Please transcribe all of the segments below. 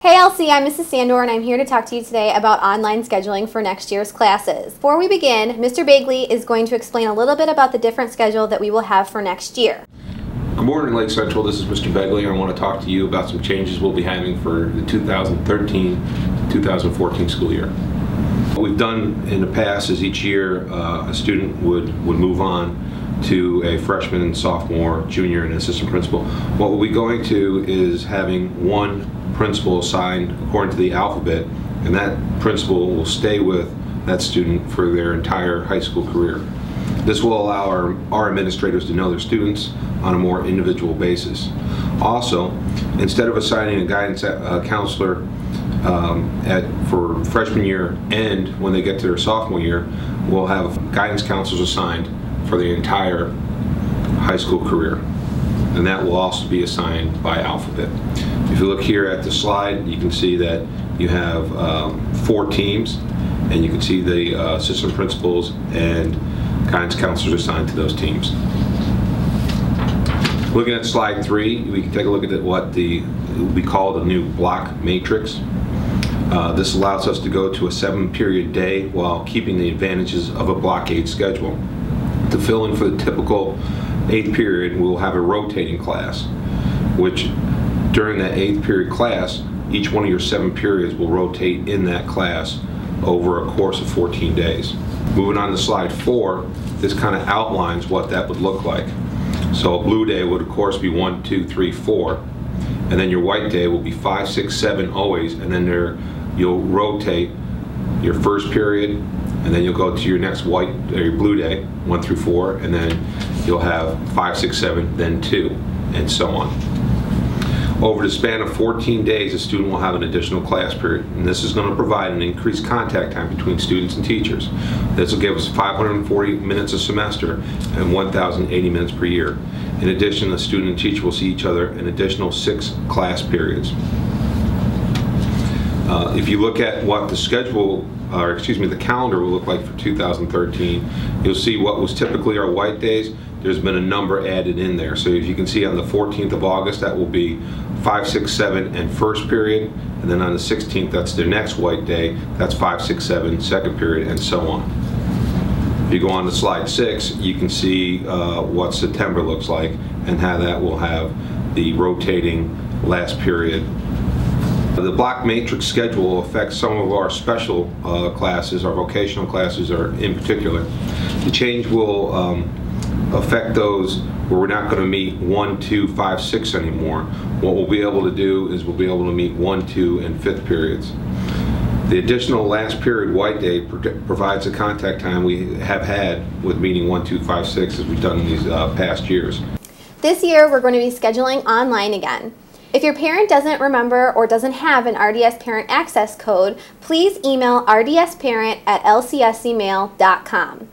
Hey LC, I'm Mrs. Sandor and I'm here to talk to you today about online scheduling for next year's classes. Before we begin, Mr. Bagley is going to explain a little bit about the different schedule that we will have for next year. Good morning, Lake Central. This is Mr. Bagley and I want to talk to you about some changes we'll be having for the 2013-2014 school year. What we've done in the past is each year a student would move on to a freshman, sophomore, junior, and assistant principal. What we'll be going to is having one principal assigned according to the alphabet, and that principal will stay with that student for their entire high school career. This will allow our administrators to know their students on a more individual basis. Also, instead of assigning a guidance counselor for freshman year and when they get to their sophomore year, we'll have guidance counselors assigned for the entire high school career, and that will also be assigned by alphabet. If you look here at the slide, you can see that you have 4 teams, and you can see the assistant principals and guidance counselors assigned to those teams. Looking at slide 3, we can take a look at what we call the new block matrix. This allows us to go to a 7-period day while keeping the advantages of a blockade schedule. To fill in for the typical 8th period, we'll have a rotating class, which during that 8th period class, each one of your 7 periods will rotate in that class over a course of 14 days. Moving on to slide 4, this kind of outlines what that would look like. So a blue day would of course be 1, 2, 3, 4, and then your white day will be 5, 6, 7 always, and then you'll rotate your first period, and then you'll go to your next white or your blue day, 1 through 4, and then you'll have 5, 6, 7, then 2, and so on. Over the span of 14 days, a student will have an additional class period, and this is going to provide an increased contact time between students and teachers. This will give us 540 minutes a semester and 1,080 minutes per year. In addition, the student and teacher will see each other an additional 6 class periods. If you look at what the the calendar will look like for 2013, you'll see what was typically our white days. There's been a number added in there. So if you can see on the 14th of August, that will be 5, 6, 7 and first period, and then on the 16th, that's their next white day. That's 5, 6, 7 second period, and so on. If you go on to slide 6, you can see what September looks like and how that will have the rotating last period. The block matrix schedule will affect some of our special classes, our vocational classes in particular. The change will affect those where we're not going to meet 1, 2, 5, 6 anymore. What we'll be able to do is we'll be able to meet 1, 2, and 5th periods. The additional last period white day provides the contact time we have had with meeting 1, 2, 5, 6 as we've done in these past years. This year we're going to be scheduling online again. If your parent doesn't remember or doesn't have an RDS Parent Access Code, please email rdsparent@lcsemail.com.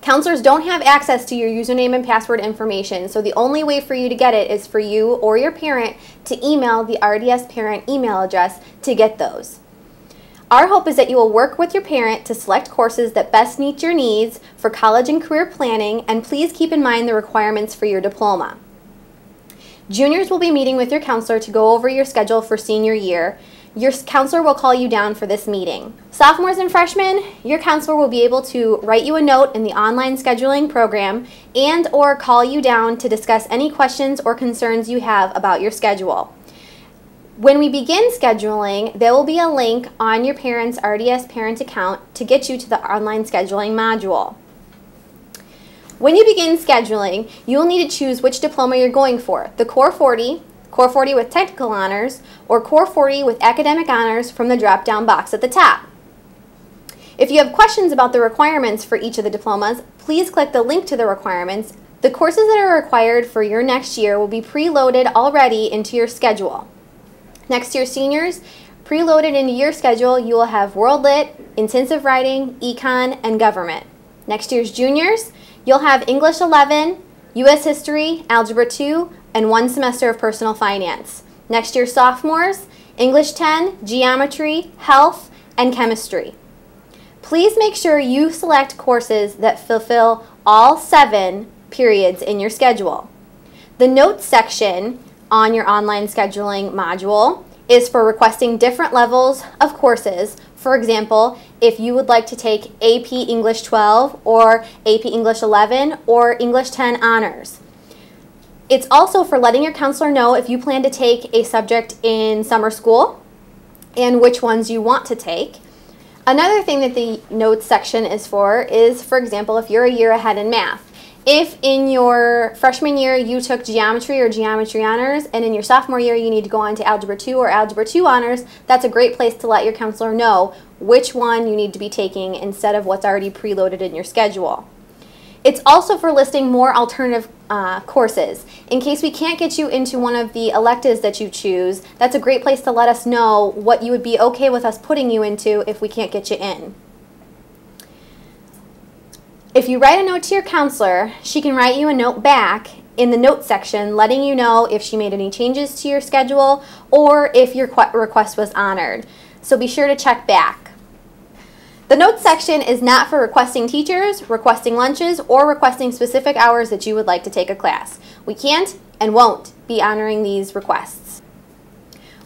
Counselors don't have access to your username and password information, so the only way for you to get it is for you or your parent to email the RDS Parent email address to get those. Our hope is that you will work with your parent to select courses that best meet your needs for college and career planning, and please keep in mind the requirements for your diploma. Juniors will be meeting with your counselor to go over your schedule for senior year. Your counselor will call you down for this meeting. Sophomores and freshmen, your counselor will be able to write you a note in the online scheduling program and/or call you down to discuss any questions or concerns you have about your schedule. When we begin scheduling, there will be a link on your parent's RDS Parent account to get you to the online scheduling module. When you begin scheduling, you will need to choose which diploma you're going for, the Core 40, Core 40 with Technical Honors, or Core 40 with Academic Honors from the drop-down box at the top. If you have questions about the requirements for each of the diplomas, please click the link to the requirements. The courses that are required for your next year will be preloaded already into your schedule. Next year seniors, preloaded into your schedule, you will have World Lit, Intensive Writing, Econ, and Government. Next year's juniors, you'll have English 11, U.S. History, Algebra 2, and 1 semester of Personal Finance. Next year's sophomores, English 10, Geometry, Health, and Chemistry. Please make sure you select courses that fulfill all 7 periods in your schedule. The notes section on your online scheduling module is for requesting different levels of courses. For example, if you would like to take AP English 12 or AP English 11 or English 10 Honors. It's also for letting your counselor know if you plan to take a subject in summer school and which ones you want to take. Another thing that the notes section is, for example, if you're a year ahead in math. If in your freshman year you took geometry or geometry honors, and in your sophomore year you need to go on to algebra 2 or algebra 2 honors, that's a great place to let your counselor know which one you need to be taking instead of what's already preloaded in your schedule. It's also for listing more alternative courses. In case we can't get you into one of the electives that you choose, that's a great place to let us know what you would be okay with us putting you into if we can't get you in. If you write a note to your counselor, she can write you a note back in the notes section letting you know if she made any changes to your schedule or if your request was honored. So be sure to check back. The notes section is not for requesting teachers, requesting lunches, or requesting specific hours that you would like to take a class. We can't and won't be honoring these requests.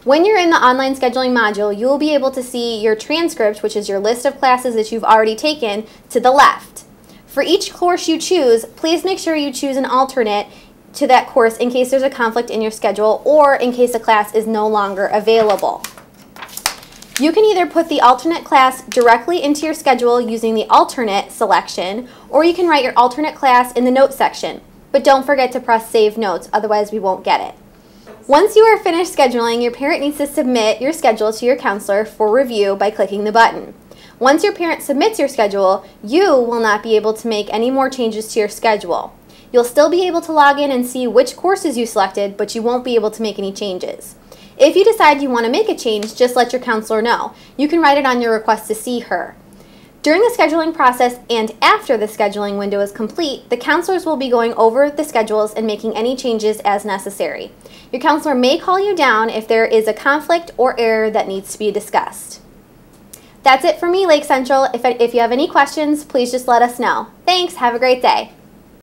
When you're in the online scheduling module, you will be able to see your transcript, which is your list of classes that you've already taken, to the left. For each course you choose, please make sure you choose an alternate to that course in case there's a conflict in your schedule or in case a class is no longer available. You can either put the alternate class directly into your schedule using the alternate selection, or you can write your alternate class in the notes section. But don't forget to press Save Notes, otherwise we won't get it. Once you are finished scheduling, your parent needs to submit your schedule to your counselor for review by clicking the button. Once your parent submits your schedule, you will not be able to make any more changes to your schedule. You'll still be able to log in and see which courses you selected, but you won't be able to make any changes. If you decide you want to make a change, just let your counselor know. You can write it on your request to see her. During the scheduling process and after the scheduling window is complete, the counselors will be going over the schedules and making any changes as necessary. Your counselor may call you down if there is a conflict or error that needs to be discussed. That's it for me, Lake Central. If you have any questions, please just let us know. Thanks. Have a great day.